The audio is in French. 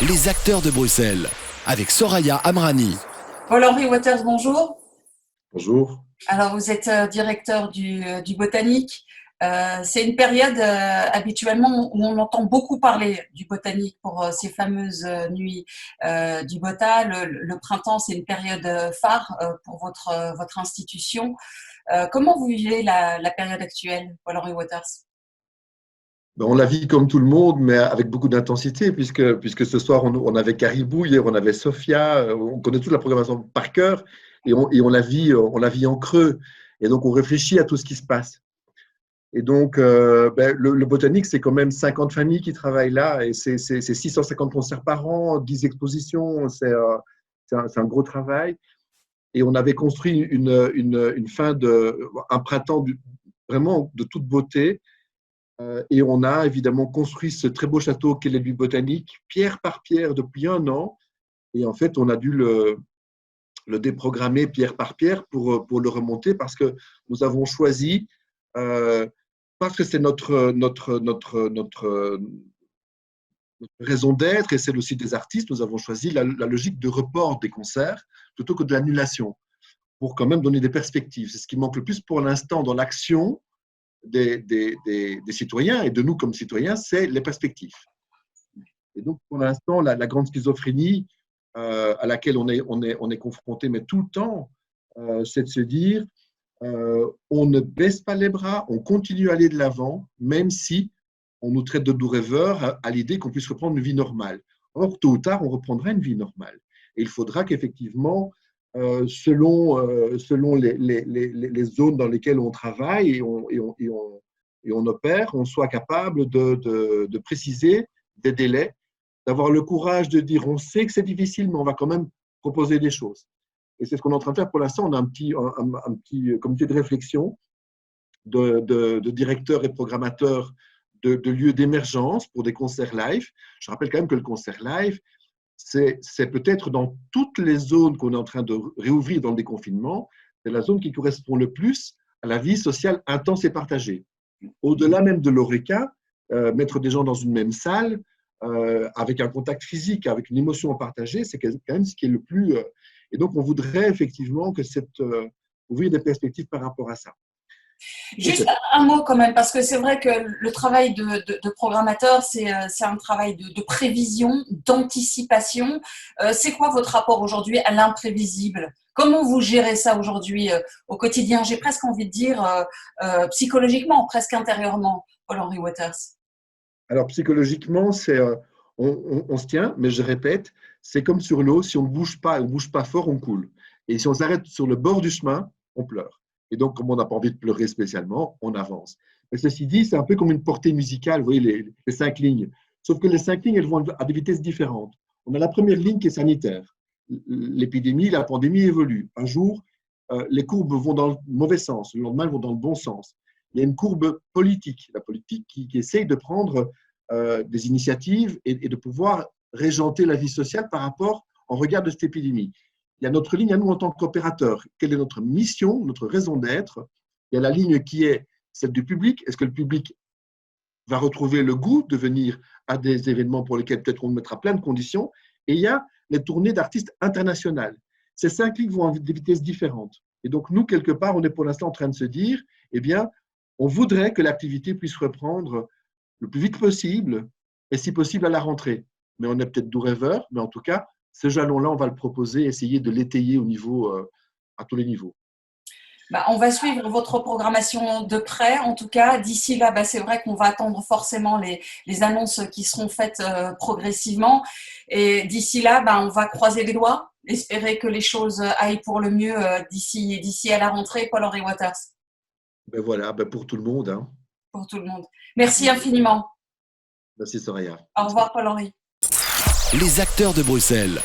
Les acteurs de Bruxelles, avec Soraya Amrani. Paul-Henri Waters, bonjour. Bonjour. Alors, vous êtes directeur du Botanique. C'est une période habituellement où on entend beaucoup parler du Botanique pour ces fameuses nuits du Bota. Le printemps, c'est une période phare pour votre institution. Comment vous vivez la période actuelle, Paul-Henri Waters? On la vit comme tout le monde, mais avec beaucoup d'intensité, puisque ce soir, on avait Caribou, hier, on avait Sophia, on connaît toute la programmation par cœur, et on la vit en creux. Et donc, on réfléchit à tout ce qui se passe. Et donc, le Botanique, c'est quand même 50 familles qui travaillent là, et c'est 650 concerts par an, 10 expositions, c'est un gros travail. Et on avait construit un printemps vraiment de toute beauté. Et on a évidemment construit ce très beau château qu'est l'Élu Botanique, pierre par pierre, depuis un an. Et en fait, on a dû le déprogrammer pierre par pierre pour le remonter parce que nous avons choisi, parce que c'est notre raison d'être et celle aussi des artistes, nous avons choisi la logique de report des concerts plutôt que de l'annulation pour quand même donner des perspectives. C'est ce qui manque le plus pour l'instant dans l'action des citoyens et de nous comme citoyens, c'est les perspectives. Et donc, pour l'instant, la grande schizophrénie à laquelle on est confronté, mais tout le temps, c'est de se dire on ne baisse pas les bras, on continue à aller de l'avant, même si on nous traite de doux rêveurs à l'idée qu'on puisse reprendre une vie normale. Or, tôt ou tard, on reprendra une vie normale. Et il faudra qu'effectivement, selon les zones dans lesquelles on travaille et on opère, on soit capable de préciser des délais, d'avoir le courage de dire on sait que c'est difficile, mais on va quand même proposer des choses. Et c'est ce qu'on est en train de faire pour l'instant. On a un petit comité de réflexion de directeurs et programmateurs de lieux d'émergence pour des concerts live. Je rappelle quand même que le concert live, c'est peut-être dans toutes les zones qu'on est en train de réouvrir dans le déconfinement, c'est la zone qui correspond le plus à la vie sociale intense et partagée. Au-delà même de l'ORECA, mettre des gens dans une même salle, avec un contact physique, avec une émotion partagée, c'est quand même ce qui est le plus… Et donc, on voudrait effectivement ouvrir des perspectives par rapport à ça. Juste un mot quand même, parce que c'est vrai que le travail de programmateur, c'est un travail de prévision, d'anticipation. C'est quoi votre rapport aujourd'hui à l'imprévisible? Comment vous gérez ça aujourd'hui au quotidien? J'ai presque envie de dire psychologiquement, presque intérieurement, Paul-Henri Waters. Alors, psychologiquement, on se tient, mais je répète, c'est comme sur l'eau, si on ne bouge pas, on ne bouge pas fort, on coule. Et si on s'arrête sur le bord du chemin, on pleure. Et donc, comme on n'a pas envie de pleurer spécialement, on avance. Mais ceci dit, c'est un peu comme une portée musicale, vous voyez, les 5 lignes. Sauf que les 5 lignes, elles vont à des vitesses différentes. On a la première ligne qui est sanitaire. L'épidémie, la pandémie évolue. Un jour, les courbes vont dans le mauvais sens, le lendemain, elles vont dans le bon sens. Il y a une courbe politique, la politique qui essaye de prendre des initiatives et de pouvoir régenter la vie sociale par rapport en regard de cette épidémie. Il y a notre ligne à nous en tant qu'opérateurs. Quelle est notre mission, notre raison d'être? Il y a la ligne qui est celle du public. Est-ce que le public va retrouver le goût de venir à des événements pour lesquels peut-être on mettra plein de conditions? Et il y a les tournées d'artistes internationales. Ces 5 lignes vont à des vitesses différentes. Et donc, nous, quelque part, on est pour l'instant en train de se dire, eh bien, on voudrait que l'activité puisse reprendre le plus vite possible et si possible à la rentrée. Mais on est peut-être doux rêveurs, mais en tout cas, ce jalon-là, on va le proposer, essayer de l'étayer à tous les niveaux. On va suivre votre programmation de près, en tout cas. D'ici là, c'est vrai qu'on va attendre forcément les annonces qui seront faites progressivement. Et d'ici là, on va croiser les doigts, espérer que les choses aillent pour le mieux d'ici à la rentrée, Paul-Henri Waters. Voilà, pour tout le monde. Hein. Pour tout le monde. Merci infiniment. Merci Soraya. Au revoir, Paul-Henri. Les acteurs de Bruxelles.